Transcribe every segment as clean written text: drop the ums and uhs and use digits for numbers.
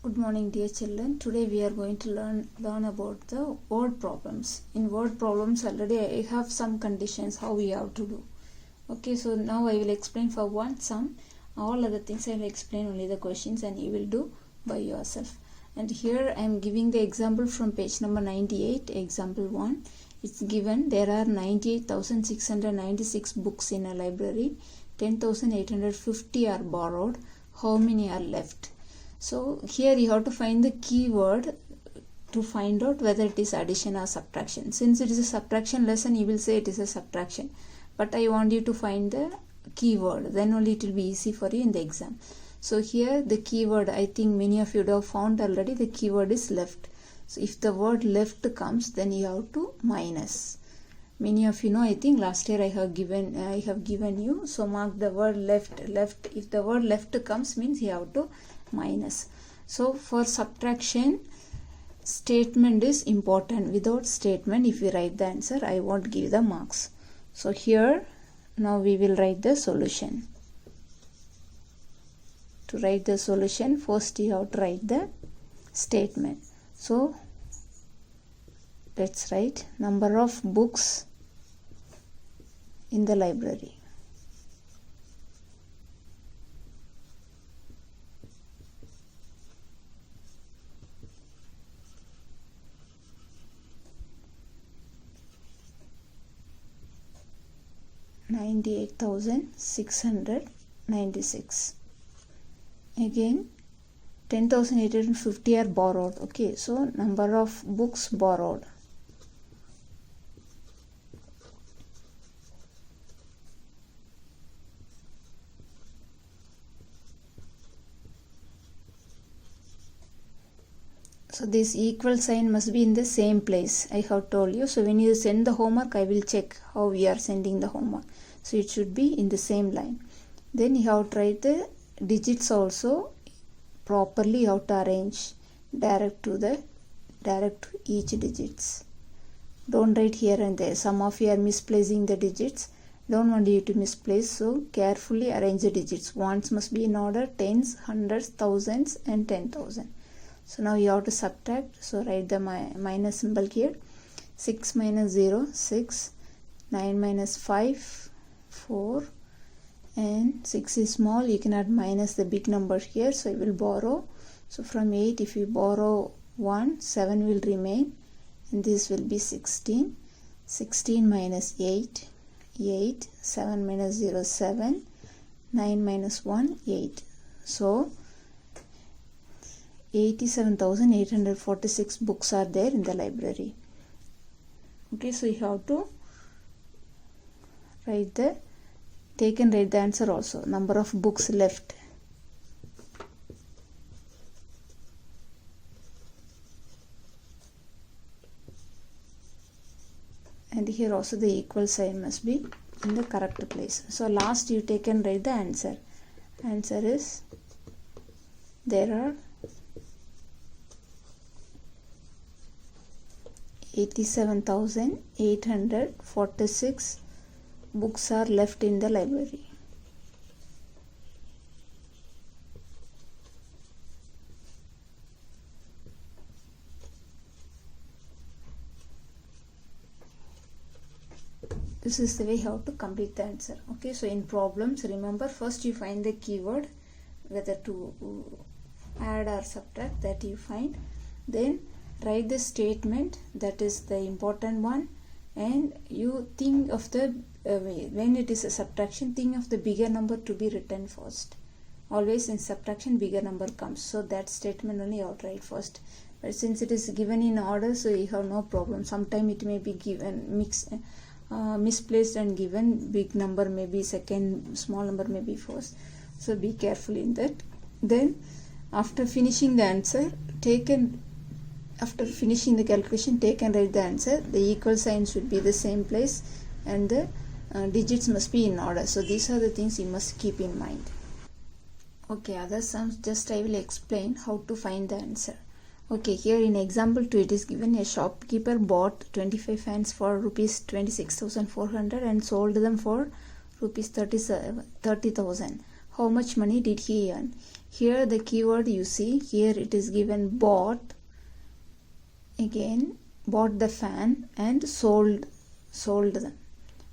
Good morning, dear children. Today we are going to learn about the word problems. In word problems already I have some conditions how we have to do. Okay, so now I will explain for one sum. All other things I will explain only the questions and you will do by yourself. And here I am giving the example from page number 98, example 1. It's given there are 98,696 books in a library. 10,850 are borrowed. How many are left? So here you have to find the keyword to find out whether it is addition or subtraction. Since it is a subtraction lesson, you will say it is a subtraction. But I want you to find the keyword. Then only it will be easy for you in the exam. So here the keyword, I think many of you have found already, the keyword is left. So if the word left comes, then you have to minus. Many of you know, I think last year I have given you. So mark the word left. If the word left comes, means you have to minus. So for subtraction, statement is important. Without statement, if we write the answer, I won't give the marks. So here now we will write the solution. To write the solution, first you have to write the statement. So let's write number of books in the library. $98,696. Again 10,850 are borrowed. Okay, so number of books borrowed. So this equal sign must be in the same place. I have told you. So when you send the homework, I will check how we are sending the homework. So it should be in the same line. Then you have to write the digits also properly. You have to arrange direct to each digits. Don't write here and there. Some of you are misplacing the digits. Don't want you to misplace. So carefully arrange the digits. Ones must be in order: tens, hundreds, thousands, and 10,000. So now you have to subtract. So write the minus symbol here. 6 minus 0, 6. 9 minus 5, 4. And 6 is small. You cannot minus the big number here. So you will borrow. So from 8, if you borrow 1, 7 will remain. And this will be 16. 16 minus 8, 8. 7 minus 0, 7. 9 minus 1, 8. So 87,846 books are there in the library. Okay, so you have to write the write the answer also. Number of books left. And here also the equal sign must be in the correct place. So last you take and write the answer. Answer is there are 87,846 books are left in the library. This is the way how to complete the answer. Okay, so in problems, remember first you find the keyword, whether to add or subtract, that you find. Then write the statement, that is the important one, and you think of the when it is a subtraction, think of the bigger number to be written first. Always in subtraction bigger number comes, so that statement only you have to write first. But since it is given in order, so you have no problem. Sometime it may be given misplaced and given, big number may be second, small number may be first. So be careful in that. Then after finishing the answer, after finishing the calculation, take and write the answer. The equal sign should be the same place and the digits must be in order. So these are the things you must keep in mind. Okay, other sums just I will explain how to find the answer. Okay, here in example 2 it is given a shopkeeper bought 25 fans for rupees 26,400 and sold them for rupees 30,000. how much money did he earn. Here the keyword you see, here it is given bought, again bought the fan and sold them.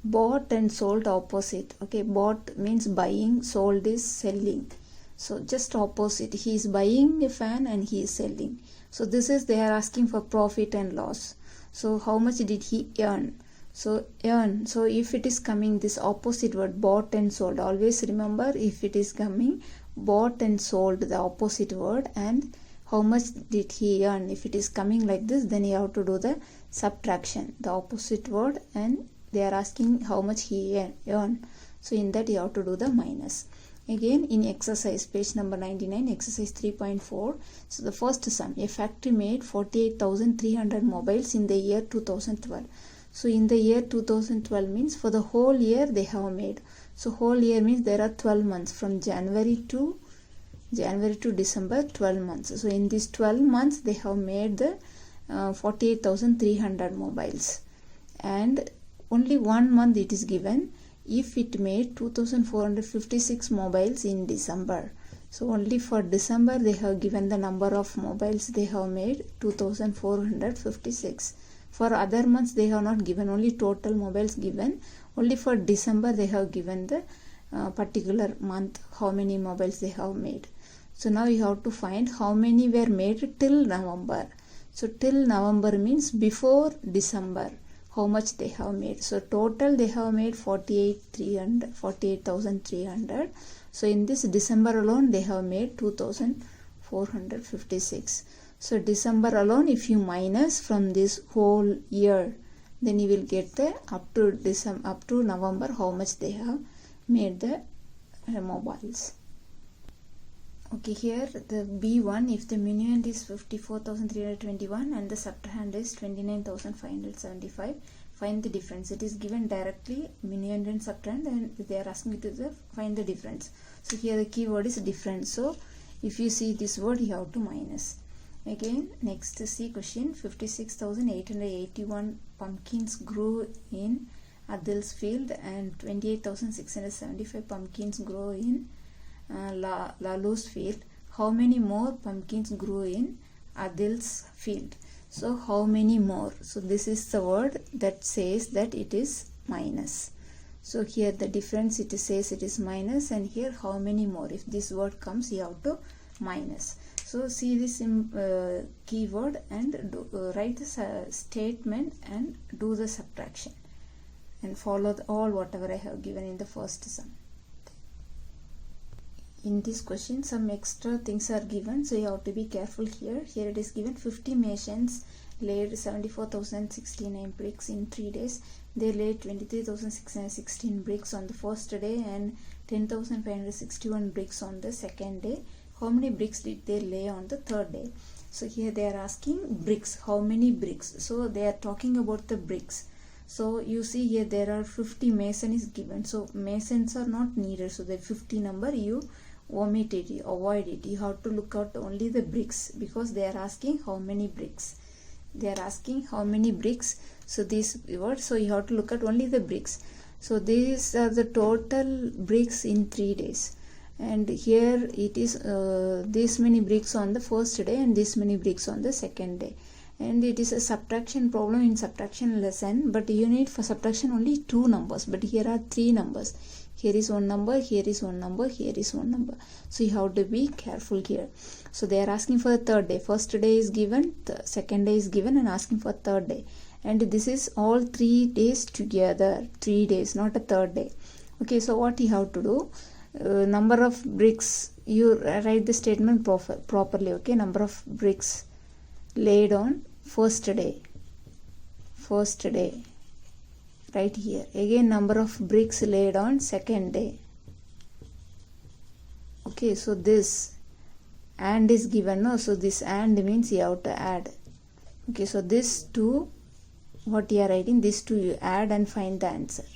Bought and sold opposite. Okay, bought means buying, sold is selling. So just opposite, he is buying a fan and he is selling. So this is, they are asking for profit and loss. So how much did he earn? So earn, so if it is coming this opposite word bought and sold, always remember if it is coming bought and sold, the opposite word, and how much did he earn, if it is coming like this, then you have to do the subtraction, the opposite word, and they are asking how much he earned. So in that you have to do the minus. Again in exercise page number 99, exercise 3.4. So the first sum, a factory made 48,300 mobiles in the year 2012. So in the year 2012 means for the whole year they have made. So whole year means there are 12 months from January to December, 12 months. So in these 12 months they have made the 48,300 mobiles, and only 1 month it is given if it made 2,456 mobiles in December. So only for December they have given the number of mobiles they have made 2,456. For other months they have not given, only total mobiles given. Only for December they have given the particular month how many mobiles they have made. So now you have to find how many were made till November. So till November means before December, how much they have made. So total they have made 48,300. So in this December alone they have made 2,456. So December alone, if you minus from this whole year, then you will get the up to November how much they have made the mobiles. Okay, here the B1, if the minuend is 54,321 and the subtrahend is 29,575, find the difference. It is given directly minuend and subtrahend, and they are asking you to find the difference. So here the keyword is difference. So if you see this word, you have to minus. Again, next see question. 56,881 pumpkins grew in Adil's field and 28,675 pumpkins grew in Lalu's field. How many more pumpkins grew in Adil's field? So how many more? So this is the word that says that it is minus. So here the difference, it says it is minus, and here how many more. If this word comes, you have to minus. So see this keyword and write the statement and do the subtraction and follow all whatever I have given in the first sum. In this question some extra things are given, so you have to be careful here. Here it is given 50 masons laid 74,069 bricks in 3 days. They laid 23,616 bricks on the first day and 10,561 bricks on the second day. How many bricks did they lay on the third day? So here they are asking bricks, how many bricks. So they are talking about the bricks. So you see here there are 50 mason is given. So masons are not needed. So the 50 number you omit it, you avoid it. You have to look out only the bricks because they are asking how many bricks. They are asking how many bricks. So this word, so you have to look at only the bricks. So these are the total bricks in 3 days. And here it is this many bricks on the first day and this many bricks on the second day. And it is a subtraction problem in subtraction lesson, but you need for subtraction only 2 numbers, but here are 3 numbers. Here is 1 number, here is 1 number, here is 1 number. So you have to be careful here. So they are asking for the third day. First day is given, the second day is given, and asking for third day. And this is all 3 days together. 3 days, not a third day. Okay, so what you have to do? Number of bricks, you write the statement properly. Okay, number of bricks laid on first day, right here. Again, number of bricks laid on second day. Okay, so this and is given, no? So this and means you have to add. Okay, so this two, what you are writing, this two you add and find the answer.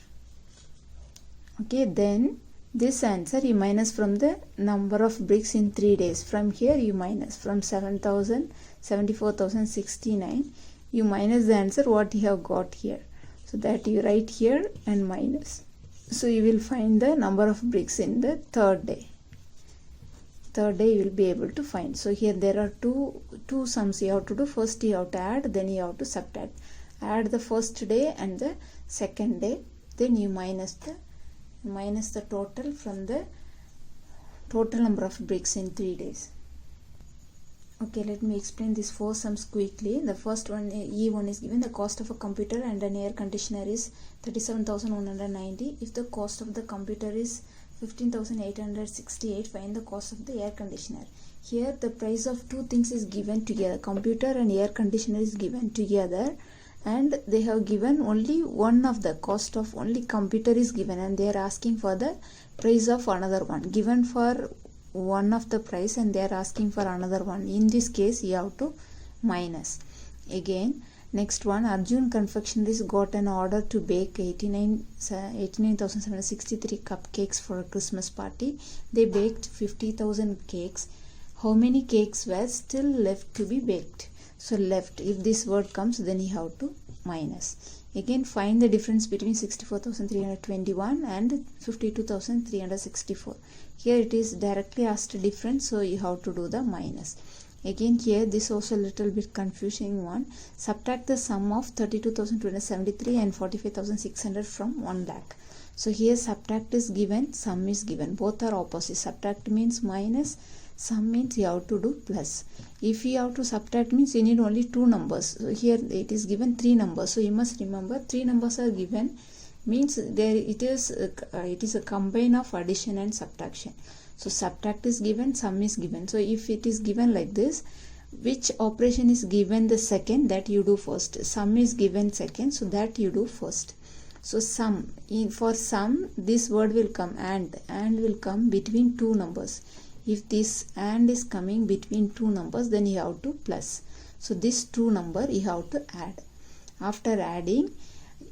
Okay, then this answer you minus from the number of bricks in 3 days. From here you minus from 74,069. You minus the answer what you have got here. So that you write here and minus. So you will find the number of bricks in the third day. Third day you will be able to find. So here there are two sums you have to do. First you have to add, then you have to subtract. Add the first day and the second day, then you minus the total from the total number of bricks in 3 days. Okay, let me explain these 4 sums quickly. The first one, E1, is given the cost of a computer and an air conditioner is 37,190. If the cost of the computer is 15,868, find the cost of the air conditioner. Here the price of two things is given together. Computer and air conditioner is given together, and they have given only one of the cost of only computer is given, and they are asking for the price of another one. Given for one of the price and they are asking for another one. In this case you have to minus. Again, next one, Arjun Confectioneries got an order to bake 89,763 cupcakes for a Christmas party. They baked 50,000 cakes. How many cakes were still left to be baked? So left, if this word comes, then you have to minus. Again, find the difference between 64,321 and 52,364. Here it is directly asked difference, so you have to do the minus. Again, here this also a little bit confusing one. Subtract the sum of 32,273 and 45,600 from 1 lakh. So here subtract is given, sum is given. Both are opposite. Subtract means minus, sum means you have to do plus. If you have to subtract means you need only 2 numbers. So here it is given 3 numbers. So you must remember 3 numbers are given, means there it is a combine of addition and subtraction. So subtract is given, sum is given. So if it is given like this, which operation is given the second, that you do first. Sum is given second, so that you do first. So sum, for sum this word will come and will come between 2 numbers. If this and is coming between 2 numbers, then you have to plus. So this 2 number you have to add. After adding,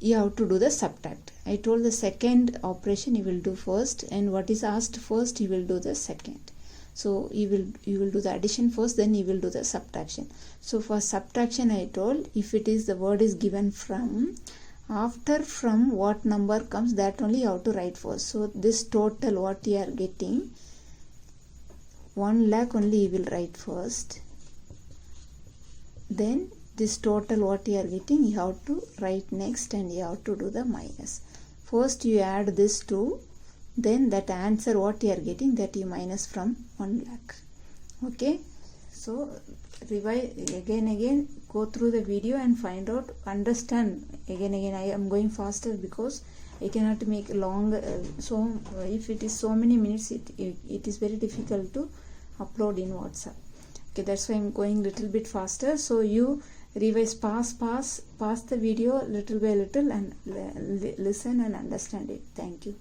you have to do the subtract. I told the second operation you will do first, and what is asked first you will do the second. So you will do the addition first, then you will do the subtraction. So for subtraction I told, if it is the word is given from, after from what number comes, that only you have to write first. So this total what you are getting, 1 lakh only you will write first. Then this total what you are getting you have to write next, and you have to do the minus. First you add this 2, then that answer what you are getting, that you minus from 1 lakh. Okay, so revise again, go through the video and find out, understand again. I am going faster because I cannot make long, so if it is so many minutes it is very difficult to upload in WhatsApp. Okay, that's why I'm going little bit faster. So you revise, pause the video little by little and listen and understand it. Thank you.